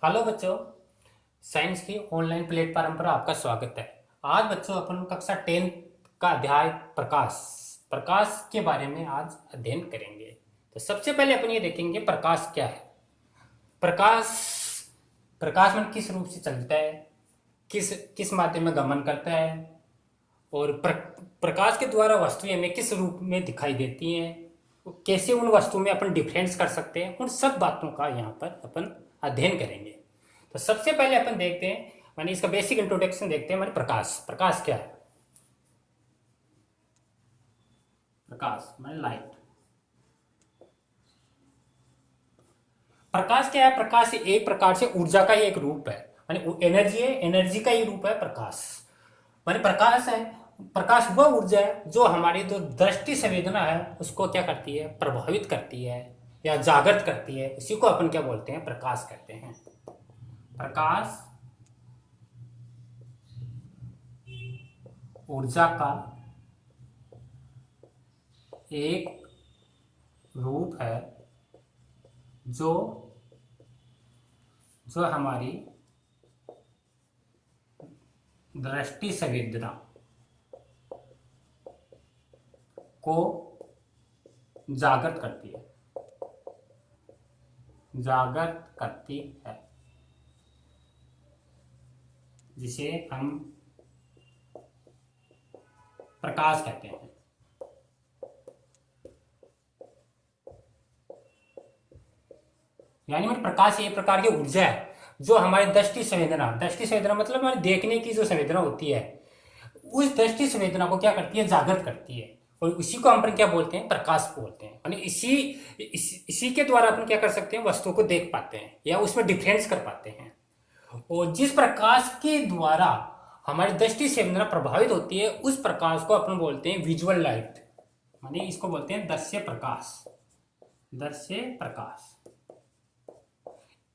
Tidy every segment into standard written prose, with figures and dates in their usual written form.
Hello बच्चों। Science की online platform पर आपका स्वागत है। आज बच्चों अपन कक्षा 10 का अध्याय प्रकाश प्रकाश के बारे में आज अध्ययन करेंगे। तो सबसे पहले अपन ये देखेंगे प्रकाश क्या है। प्रकाश प्रकाश मन किस रूप से चलता है, किस किस माध्यम में गमन करता है और प्रकाश के द्वारा वस्तुएं हमें किस रूप में दिखाई देती हैं, कैसे उन वस्तुओं में अपन डिफरेंस कर सकते हैं, उन सब बातों का यहाँ पर अपन अध्ययन करेंगे। तो सबसे पहले अपन देखते हैं, माने इसका बेसिक इंट्रोडक्शन देखते हैं। माने प्रकाश प्रकाश क्या है। प्रकाश माने लाइट। प्रकाश क्या है? प्रकाश एक प्रकार से ऊर्जा का ही एक रूप है, माने एनर्जी है, एनर्जी का ही रूप है प्रकाश। माने प्रकाश है, प्रकाश वह ऊर्जा है जो हमारी जो दृष्टि संवेदना है उसको क्या करती है, प्रभावित करती है या जागृत करती है। इसी को अपन क्या बोलते हैं, प्रकाश कहते हैं। प्रकाश ऊर्जा का एक रूप है जो जो हमारी दृष्टि संवेदना को जागृत करती है, जागृत करती है, जिसे हम प्रकाश कहते हैं। यानी मतलब प्रकाश एक प्रकार की ऊर्जा है जो हमारी दृष्टि संवेदना मतलब हमारे देखने की जो संवेदना होती है, उस दृष्टि संवेदना को क्या करती है, जागृत करती है। और इसी को हम क्या बोलते हैं, प्रकाश बोलते हैं। यानी इसी के द्वारा अपन क्या कर सकते हैं, वस्तु को देख पाते हैं या उसमें डिफरेंस कर पाते हैं। और जिस प्रकाश के द्वारा हमारी दृष्टि संवेदना प्रभावित होती है उस प्रकाश को अपन बोलते हैं विजुअल लाइट। माने इसको बोलते हैं दृश्य प्रकाश। दृश्य प्रकाश।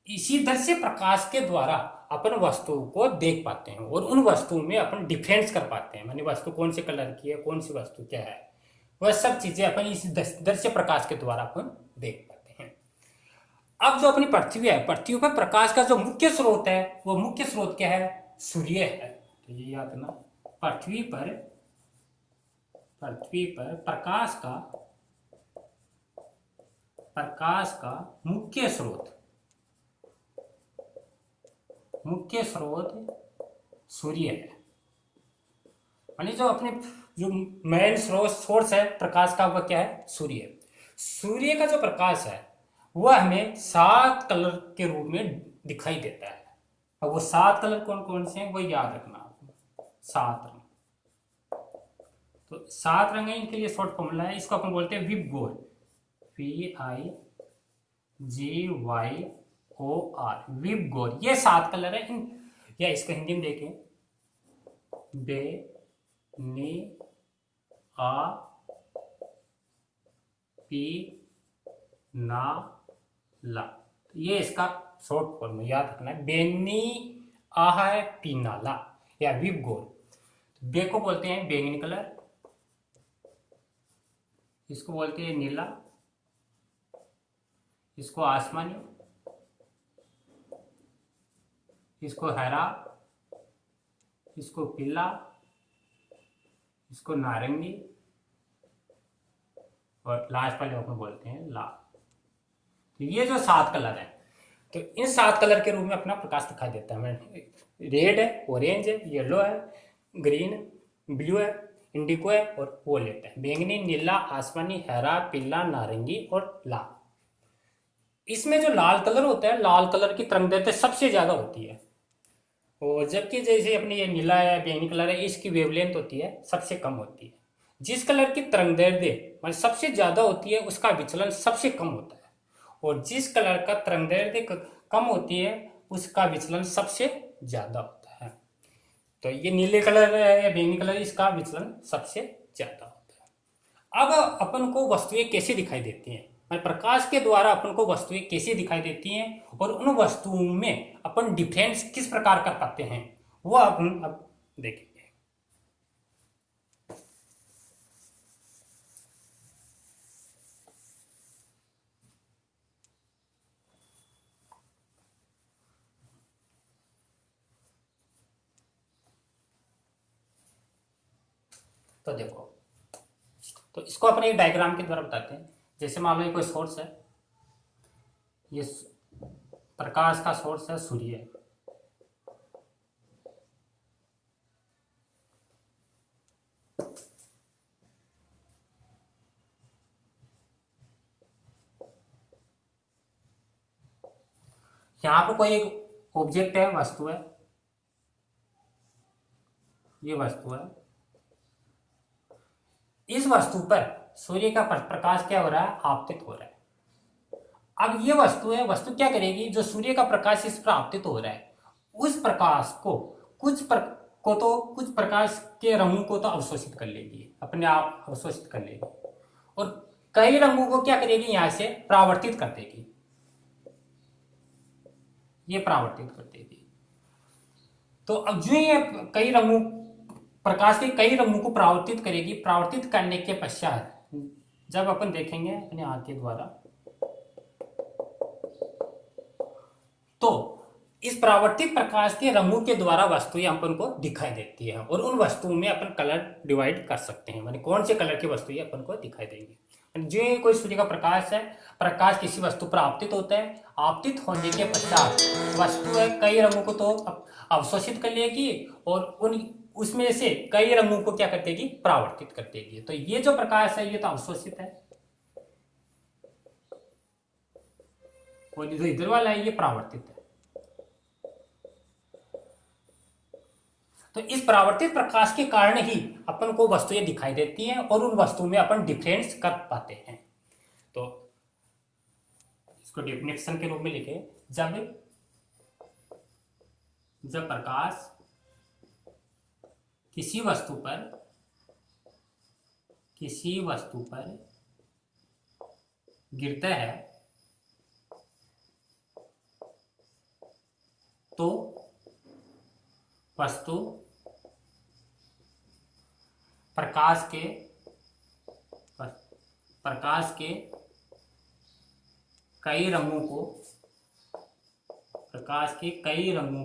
इसी दृश्य प्रकाश के द्वारा अपन वस्तुओं को देख पाते हैं और उन वस्तुओं में अपन डिफरेंस कर पाते हैं। मानी वस्तु कौन से कलर की है, कौन सी वस्तु क्या है, वह सब चीजें अपन इस दृश्य प्रकाश के द्वारा अपन देख पाते हैं। अब जो अपनी पृथ्वी है, पृथ्वी पर प्रकाश का जो मुख्य स्रोत है वो मुख्य स्रोत क्या है, सूर्य है। तो ये याद रखना, पृथ्वी पर प्रकाश का मुख्य स्रोत सूर्य है। यानी जो अपने जो मेन सोर्स है प्रकाश का वह क्या है, सूर्य। सूर्य का जो प्रकाश है वह हमें 7 कलर के रूप में दिखाई देता है। और वो 7 कलर कौन कौन से हैं वो याद रखना आपको। 7 रंग। तो 7 रंग है, इनके लिए शॉर्ट फॉर्मूला है, इसको अपन बोलते हैं विबगोर। VIGYOR, विबगोर। ये 7 कलर है। इन या इसको हिंदी में देखें, बे नी आ पी ना ला। तो ये इसका शॉर्ट फॉर्म याद रखना है, बेनी आहा है पीनाला या विबगोर। तो बे को बोलते हैं बैंगनी कलर, इसको बोलते हैं नीला, इसको आसमानी, इसको हरा, इसको पीला, इसको नारंगी और लास्ट वाले को बोलते हैं लाल। तो ये जो 7 कलर है, तो इन 7 कलर के रूप में अपना प्रकाश दिखाई देता है। रेड है, ऑरेंज है, येलो है, ग्रीन, ब्लू है, इंडिको है और वोलेट है। बैंगनी, नीला, आसमानी, हरा, पीला, नारंगी और लाल। इसमें जो लाल कलर होता है, लाल कलर की तरंगदैर्घ्य सबसे ज्यादा होती है। और जबकि जैसे अपनी ये नीला है, बैंगनी कलर है, इसकी वेवलेंथ होती है सबसे कम होती है। जिस कलर की तरंगदैर्घ्य मतलब सबसे ज्यादा होती है उसका विचलन सबसे कम होता है, और जिस कलर का तरंगदैर्घ्य कम होती है उसका विचलन सबसे ज्यादा होता है। तो ये नीले कलर है या बैंगनी कलर, इसका विचलन सबसे ज्यादा होता है। अब अपन को वस्तुएं कैसे दिखाई देती हैं, मतलब प्रकाश के द्वारा अपन को वस्तुएं कैसे दिखाई देती हैं और उन वस्तुओं में अपन डिफरेंस किस प्रकार कर पाते हैं वो अपन अब देखेंगे। तो देखो, तो इसको अपने एक डायग्राम के द्वारा बताते हैं। जैसे मान लो ये कोई सोर्स है, ये प्रकाश का सोर्स है सूर्य। यहाँ पर कोई एक ऑब्जेक्ट है, वस्तु है, ये वस्तु है। इस वस्तु पर सूर्य का प्रकाश क्या हो रहा है, आपतित हो रहा है। अब ये वस्तु है, वस्तु क्या करेगी, जो सूर्य का प्रकाश इस पर आपतित हो रहा है, उस प्रकाश को कुछ प्रकाश के रंगों को तो अवशोषित कर लेगी, अपने आप अवशोषित कर लेगी, और कई रंगों को क्या करेगी, यहां से परावर्तित कर देगी, ये परावर्तित कर देगी। तो अब जो ये कई रंगों, प्रकाश के कई रंगों को परावर्तित करेगी, परावर्तित करने के पश्चात जब अपन देखेंगे अपने आंख के द्वारा, तो इस परावर्तित प्रकाश के रंगों के द्वारा वस्तुएं अपन को दिखाई देती है, और उन वस्तुओं में अपन कलर डिवाइड कर सकते हैं, माने कौन से कलर की वस्तुएं अपन को दिखाई देंगी। जो कोई सूर्य का प्रकाश है, प्रकाश किसी वस्तु पर आपतित होता है, आपतित होने के पश्चात वस्तु है कई रंगों को तो अवशोषित कर लेगी, और उसमें से कई रंगों को क्या कर देगी, परावर्तित कर देगी। तो ये जो प्रकाश है ये तो अवशोषित है, और जो इधर वाला है ये परावर्तित है। तो इस परावर्तित प्रकाश के कारण ही अपन को वस्तुएं दिखाई देती हैं, और उन वस्तुओं में अपन डिफरेंस कर पाते हैं। तो इसको डेफिनेशन के रूप में लिखे, जब प्रकाश किसी वस्तु पर गिरता है तो वस्तु प्रकाश के कई रंगों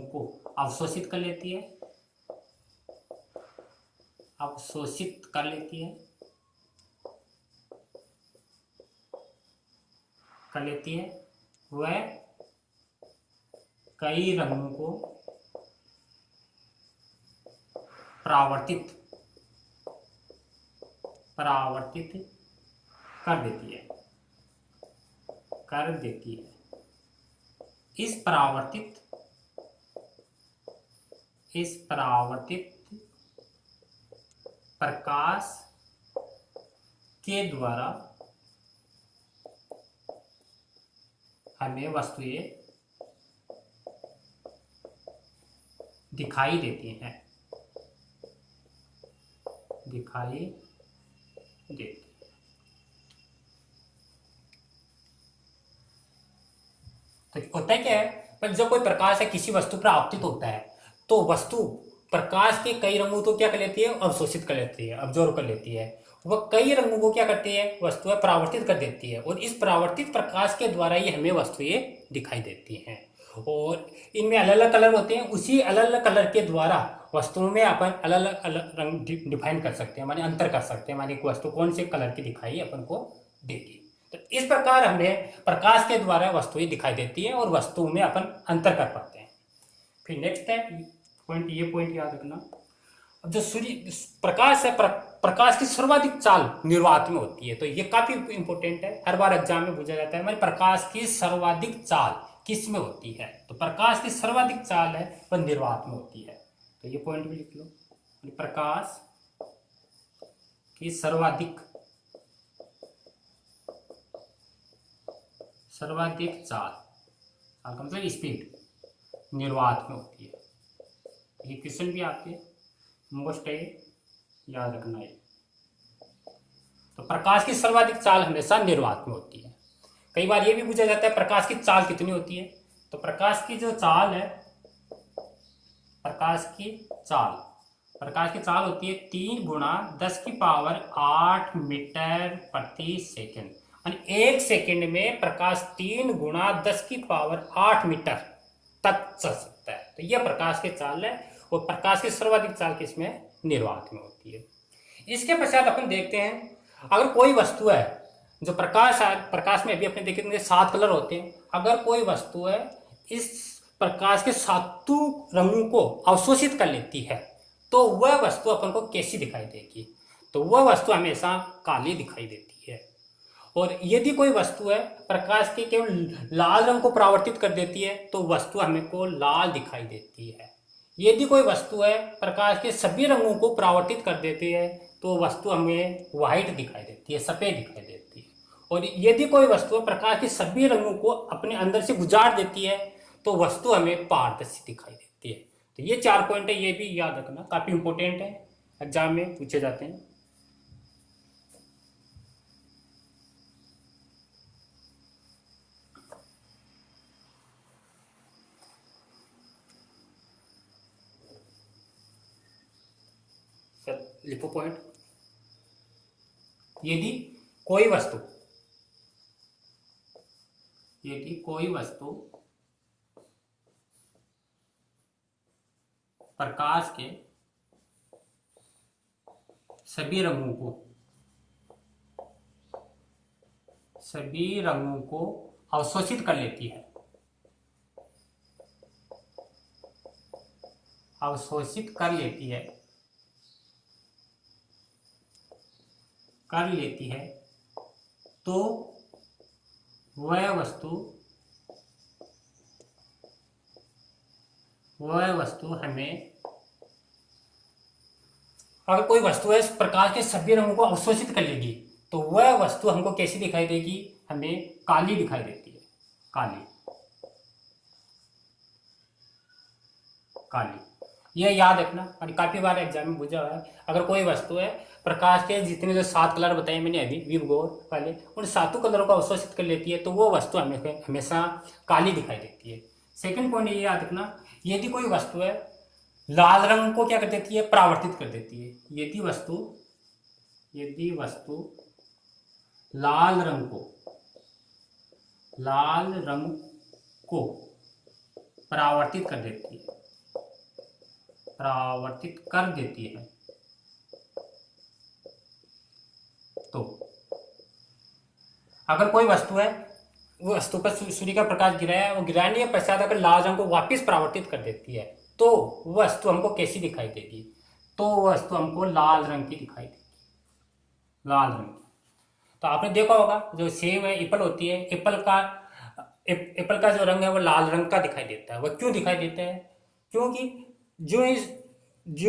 को अवशोषित कर लेती है, वह कई रंगों को परावर्तित कर देती है। इस परावर्तित प्रकाश के द्वारा हमें वस्तुएं दिखाई देती हैं। तो होता है क्या है, पर जब कोई प्रकाश है किसी वस्तु पर आपतित होता है, तो वस्तु प्रकाश के कई रंगों को क्या कर लेती है, अवशोषित कर लेती है, अब्जॉर्व कर लेती है। वह कई रंगों को क्या करती है, वस्तुएं परावर्तित कर देती है, और इस परावर्तित प्रकाश के द्वारा ही हमें वस्तुएं दिखाई देती हैं। और इनमें अलग अलग कलर होते हैं, उसी अलग अलग कलर के द्वारा वस्तुओं में अपन अलग अलग रंग डिफाइन कर सकते हैं, माने अंतर कर सकते हैं, माने एक वस्तु कौन से कलर की दिखाई अपन को देगी। तो इस प्रकार हमें प्रकाश के द्वारा वस्तुएं दिखाई देती है, और वस्तुओं में अपन अंतर कर पाते हैं। फिर नेक्स्ट है पॉइंट, ये पॉइंट याद रखना। अब जो सूर्य प्रकाश है, प्रकाश की सर्वाधिक चाल निर्वात में होती है, तो ये काफी इंपॉर्टेंट है, हर बार एग्जाम में पूछा जाता है। हमारे प्रकाश की सर्वाधिक चाल किस में होती है, तो प्रकाश की सर्वाधिक चाल है वह निर्वात में होती है। तो ये पॉइंट भी लिख लो, प्रकाश की सर्वाधिक चाल का मतलब स्पीड निर्वात में होती है। ये क्वेश्चन भी आपके मोस्ट है, याद रखना है। तो प्रकाश की सर्वाधिक चाल हमेशा निर्वात में होती है। कई बार ये भी पूछा जाता है प्रकाश की चाल कितनी होती है, तो प्रकाश की जो चाल है, प्रकाश की चाल होती है 3 गुणा 10⁸ मीटर प्रति सेकेंड। एक सेकेंड में प्रकाश 3 गुणा 10⁸ मीटर तक चल सकता है। तो यह प्रकाश की चाल है, और प्रकाश की सर्वाधिक चाल किसमें, निर्वात में होती है। इसके पश्चात अपन देखते हैं, अगर कोई वस्तु है जो प्रकाश में अभी अपने देखेंगे 7 कलर होते हैं, अगर कोई वस्तु है इस प्रकाश के सातों रंगों को अवशोषित कर लेती है तो वह वस्तु अपन को कैसी दिखाई देगी? तो वह वस्तु हमेशा काली दिखाई देती है। और यदि कोई वस्तु है प्रकाश के केवल लाल रंग को परावर्तित कर देती है तो वस्तु हमें को लाल दिखाई देती है। यदि कोई वस्तु है प्रकाश के सभी रंगों को परावर्तित कर देती है तो वस्तु हमें व्हाइट दिखाई देती है, सफेद दिखाई देती है। और यदि कोई वस्तु प्रकाश के सभी रंगों को अपने अंदर से गुजार देती है तो वस्तु हमें पारदर्शी दिखाई देती है। तो ये 4 पॉइंट है, ये भी याद रखना, काफी इंपॉर्टेंट है, एग्जाम में पूछे जाते हैं। लिखो पॉइंट। यदि कोई वस्तु प्रकाश के सभी रंगों को अवशोषित कर लेती है, तो वह वस्तु हमें, अगर कोई वस्तु है इस प्रकाश के सभी रंगों को अवशोषित कर लेगी तो वह वस्तु हमको कैसी दिखाई देगी? हमें काली दिखाई देती है, काली। यह याद रखना, और काफी बार एग्जाम में पूछा हुआ है। अगर कोई वस्तु है प्रकाश के जितने जो 7 कलर बताए मैंने अभी विवगोर वाले, उन 7 कलरों को अवशोषित कर लेती है तो वो वस्तु हमें हमेशा काली दिखाई देती है। सेकंड पॉइंट ये याद रखना, यदि कोई वस्तु है लाल रंग को क्या कर देती है? परावर्तित कर देती है। यदि वस्तु लाल रंग को परावर्तित कर देती है तो अगर कोई वस्तु है, वो वस्तु पर सूर्य का प्रकाश गिराया है, वो गिराने के पश्चात अगर लाल रंग को वापस परावर्तित कर देती है तो वस्तु हमको कैसी दिखाई देगी? तो वस्तु हमको लाल रंग की दिखाई देगी, लाल रंग की। तो आपने देखा होगा जो सेब है, एप्पल होती है, एप्पल का जो रंग है वो लाल रंग का दिखाई देता है। वह क्यों दिखाई देता है? क्योंकि जो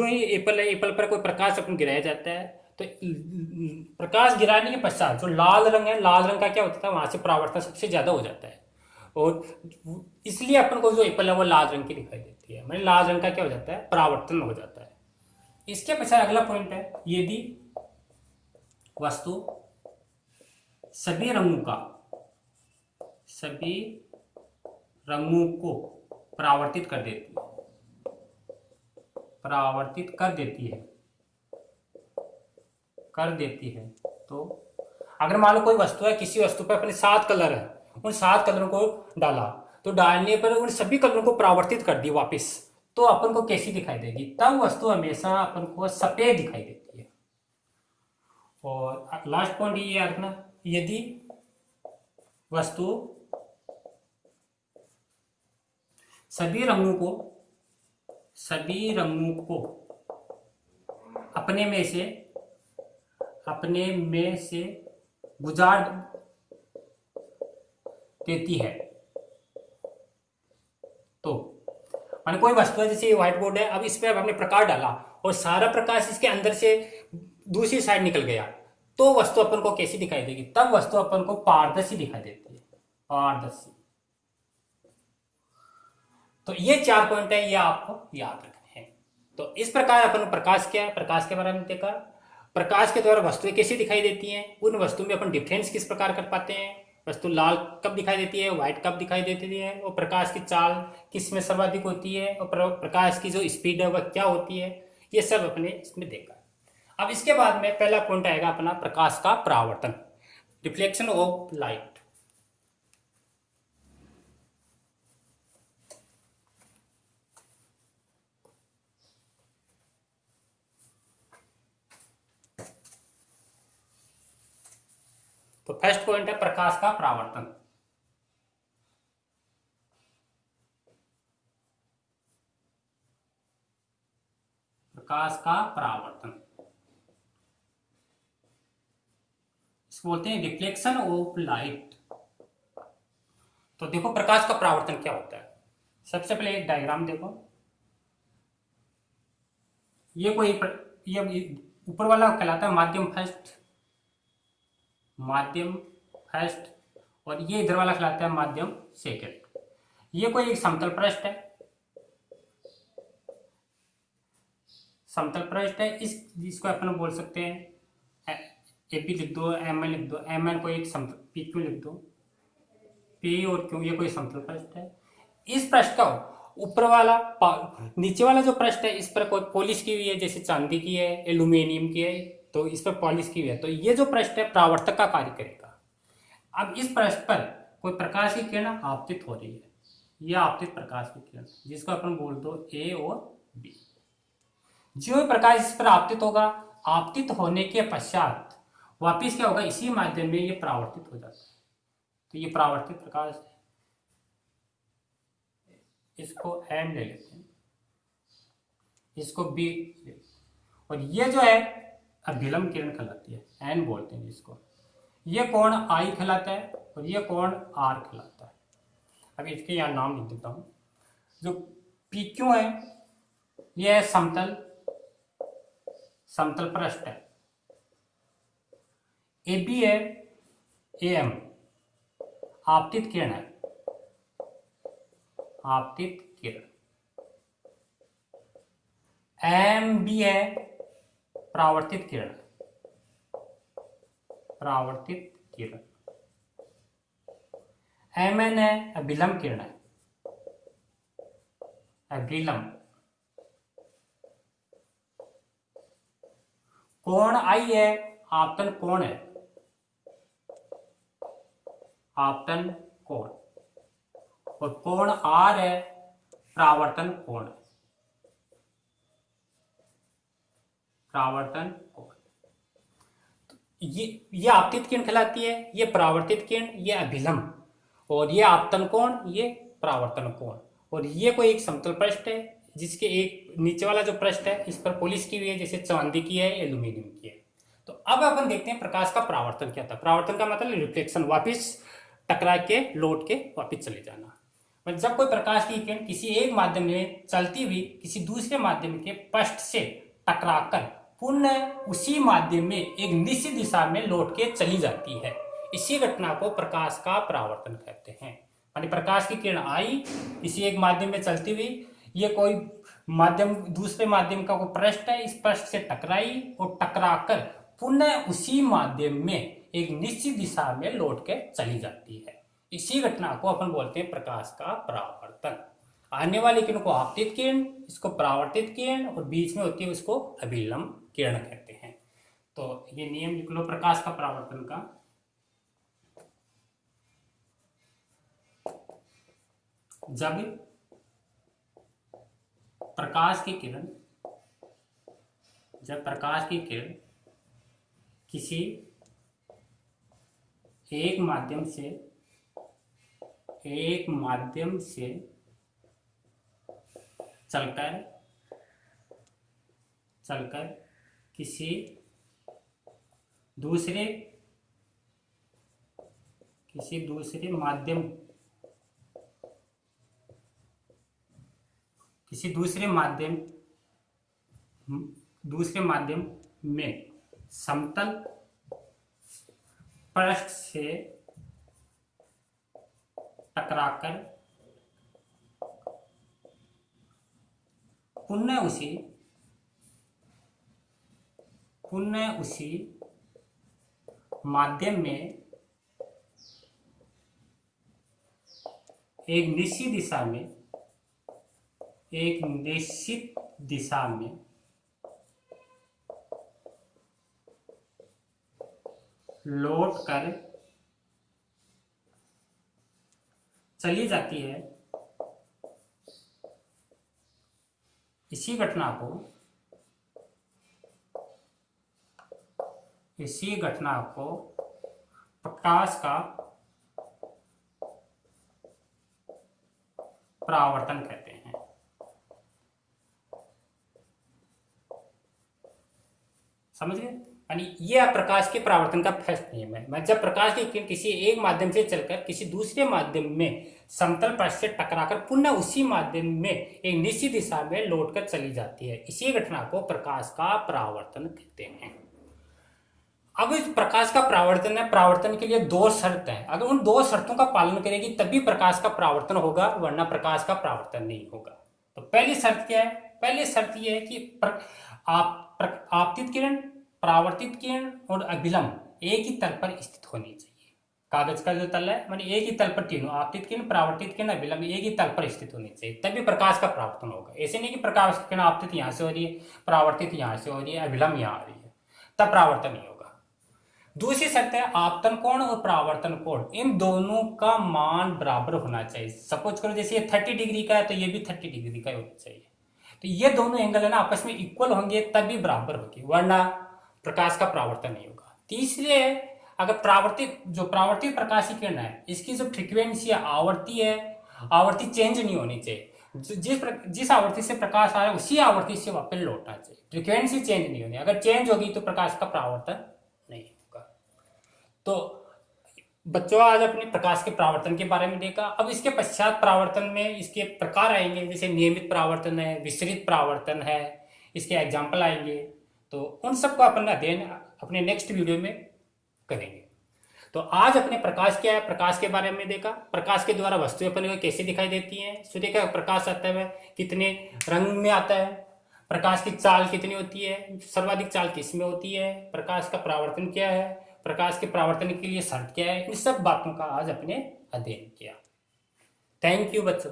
ही एप्पल पर कोई प्रकाश अपन गिराया जाता है तो प्रकाश गिराने के पश्चात जो लाल रंग है, लाल रंग का क्या होता है, वहां से परावर्तन सबसे ज्यादा हो जाता है और इसलिए अपन को जो एप्पल है वो लाल रंग की दिखाई देती है। मतलब लाल रंग का क्या हो जाता है? परावर्तन हो जाता है। इसके पश्चात अगला पॉइंट है, यदि वस्तु सभी रंगों को परावर्तित कर देती है तो अगर मान लो कोई वस्तु है, किसी वस्तु पर अपने 7 कलर है, उन 7 कलरों को डाला तो डालने पर उन सभी कलरों को परावर्तित कर दी वापस, तो अपन को कैसी दिखाई देगी? तब वस्तु हमेशा अपन को सफेद दिखाई देती है। और लास्ट पॉइंट ये याद रखना, यदि वस्तु सभी रंगों को अपने में से गुजार देती है तो मान कोई वस्तु है, जैसे व्हाइट बोर्ड है, अब इस पे हमने प्रकाश डाला और सारा प्रकाश इसके अंदर से दूसरी साइड निकल गया तो वस्तु अपन को कैसी दिखाई देगी? तब वस्तु अपन को पारदर्शी दिखाई देती है, पारदर्शी। तो ये 4 पॉइंट है, ये आपको याद रखने हैं। तो इस प्रकार अपन प्रकाश के बारे में देखा, प्रकाश के द्वारा वस्तुएं कैसी दिखाई देती हैं, उन वस्तु में अपन डिफरेंस किस प्रकार कर पाते हैं, वस्तु लाल कब दिखाई देती है, व्हाइट कब दिखाई देती है, और प्रकाश की चाल किस में सर्वाधिक होती है, और प्रकाश की जो स्पीड है वह क्या होती है, ये सब अपने इसमें देखा। अब इसके बाद में पहला पॉइंट आएगा अपना प्रकाश का परावर्तन, रिफ्लेक्शन ऑफ लाइट। तो फर्स्ट पॉइंट है प्रकाश का परावर्तन। प्रकाश का परावर्तन इसको बोलते हैं रिफ्लेक्शन ऑफ लाइट। तो देखो प्रकाश का परावर्तन क्या होता है। सबसे पहले एक डायग्राम देखो। ये ये ऊपर वाला कहलाता है माध्यम फर्स्ट, माध्यम फर्स्ट, और ये इधर वाला कहलाता है माध्यम सेकंड। ये कोई एक समतल पृष्ठ है, समतल पृष्ठ है। इसको अपन बोल सकते हैं ए पी लिख दो, एम एन लिख दो, एम एन को एक समतल, पी क्यू लिख दो, पी और क्यू ये कोई समतल पृष्ठ है। इस पृष्ठ का ऊपर वाला नीचे वाला जो पृष्ठ है इस पर कोई पॉलिश की हुई है, जैसे चांदी की है, एल्यूमिनियम की है, तो इस पर पॉलिश की हुई है। तो ये जो पृष्ठ है परावर्तक का कार्य करेगा। अब इस पृष्ठ पर कोई प्रकाश की किरण आपतित हो रही है, यह आपतित प्रकाश की किरण, जिसको अपन बोल दो ए और बी। जो प्रकाश इस पर आपतित होगा, आपतित होने के पश्चात वापिस क्या होगा, इसी माध्यम में ये परावर्तित हो जाता है। तो ये परावर्तित प्रकाश है, इसको एम ले लेते हैं, इसको बी, और ये जो है अभिलंब किरण कहलाती है, एन बोलते हैं जिसको। ये कोण आई कहलाता है और ये कोण आर कहलाता है। अब इसके यहाँ नाम लिख देता हूं। जो पी क्यू है यह समतल पृष्ठ है, ए बी है ए एम आपतित किरण है, आपतित किरण। एम बी है परावर्तित किरण, परावर्तित किरण। एम एन है अभिलंब किरण है, अभिलंब। कोण आई है आपतन कोण है, आपतन कोण, और कोण आर है परावर्तन कोण, परावर्तन कोण। ये आपतित किरण कहलाती है, ये परावर्तित किरण, ये अभिलंब, और ये आपतन कोण, ये परावर्तन कोण। और ये कोई एक समतल पृष्ठ है जिसके एक नीचे वाला जो पृष्ठ है इस पर पॉलिश की हुई है, जैसे चांदी की है, एल्यूमिनियम की है। तो अब अपन देखते हैं प्रकाश का परावर्तन क्या था। परावर्तन का मतलब रिफ्लेक्शन, वापिस टकरा के लौट के वापिस चले जाना। और जब कोई प्रकाश की किरण किसी एक माध्यम में चलती हुई किसी दूसरे माध्यम के पृष्ठ से टकराकर पुनः उसी माध्यम में एक निश्चित दिशा में लौट के चली जाती है, इसी घटना को प्रकाश का परावर्तन कहते हैं। माने प्रकाश की किरण आई किसी एक माध्यम में चलती हुई, ये कोई माध्यम दूसरे माध्यम का कोई पृष्ठ है, इस पृष्ठ से टकराई और टकराकर पुनः उसी माध्यम में एक निश्चित दिशा में लौट के चली जाती है। इसी घटना को अपन बोलते हैं प्रकाश का परावर्तन। आने वाली किरण को आपतित किरण, इसको परावर्तित किरण, और बीच में होती है उसको अभिलंब किरण कहते हैं। तो ये नियम लिख लो प्रकाश का परावर्तन का। जब प्रकाश की किरण, जब प्रकाश की किरण किसी एक माध्यम से चलकर किसी दूसरे माध्यम में समतल पृष्ठ से टकराकर पुनः उसी माध्यम में एक निश्चित दिशा में लौट कर चली जाती है, इसी घटना को प्रकाश का परावर्तन कहते हैं। समझ गए? यानी ये प्रकाश के परावर्तन का फर्स्ट नियम है। मैं जब प्रकाश की किरण किसी एक माध्यम से चलकर किसी दूसरे माध्यम में समतल पृष्ठ से टकराकर पुनः उसी माध्यम में एक निश्चित दिशा में लौटकर चली जाती है, इसी घटना को प्रकाश का परावर्तन कहते हैं। अब इस प्रकाश का परावर्तन है, परावर्तन के लिए दो शर्त हैं। अगर उन दो शर्तों का पालन करेगी तभी प्रकाश का परावर्तन होगा, वरना प्रकाश का परावर्तन नहीं होगा। तो पहली शर्त क्या है? पहली शर्त यह है कि आपतित किरण, परावर्तित किरण और अभिलंब एक ही तल पर स्थित होनी चाहिए। कागज का जो तल है माने एक ही तल पर तीनों आपतित किरण, परावर्तित किरण, अभिलंब एक ही तल पर स्थित होनी चाहिए, तभी प्रकाश का परावर्तन होगा। ऐसे नहीं कि प्रकाश की किरण आपतित यहां से हो रही है, परावर्तित यहां से हो रही है, अभिलंब यहां आ रही है, तब परावर्तन नहीं होगा। दूसरी शर्त है आपतन कोण और परावर्तन कोण, इन दोनों का मान बराबर होना चाहिए। सपोज करो जैसे ये 30 डिग्री का है तो ये भी 30 डिग्री का होना चाहिए। तो ये दोनों एंगल है ना आपस में इक्वल होंगे तभी बराबर होगी, वरना प्रकाश का परावर्तन नहीं होगा। तीसरे अगर परावर्तित प्रकाश की किरण है, इसकी जो फ्रीक्वेंसी है, आवर्ती चेंज नहीं होनी चाहिए। जिस आवर्ती से प्रकाश आ रहा है उसी आवर्ती से वापस लौटना चाहिए, फ्रीक्वेंसी चेंज नहीं होनी। अगर चेंज होगी तो प्रकाश का परावर्तन नहीं होगा। तो बच्चों आज अपने प्रकाश के परावर्तन के बारे में देखा। अब इसके पश्चात परावर्तन में इसके प्रकार आएंगे, जैसे नियमित परावर्तन है, विसरित परावर्तन है, इसके एग्जाम्पल आएंगे। तो उन सबको अपन अध्ययन अपने नेक्स्ट वीडियो में करेंगे। तो आज अपने प्रकाश क्या है, प्रकाश के बारे में देखा। प्रकाश के द्वारा वस्तुएं अपन को कैसे दिखाई देती हैं, सूर्य का प्रकाश आता है कितने रंग में आता है, प्रकाश की चाल कितनी होती है, सर्वाधिक चाल किसमें होती है, प्रकाश का परावर्तन क्या है, प्रकाश के परावर्तन के लिए शर्त क्या है, इन सब बातों का आज अपने अध्ययन किया। थैंक यू बच्चों।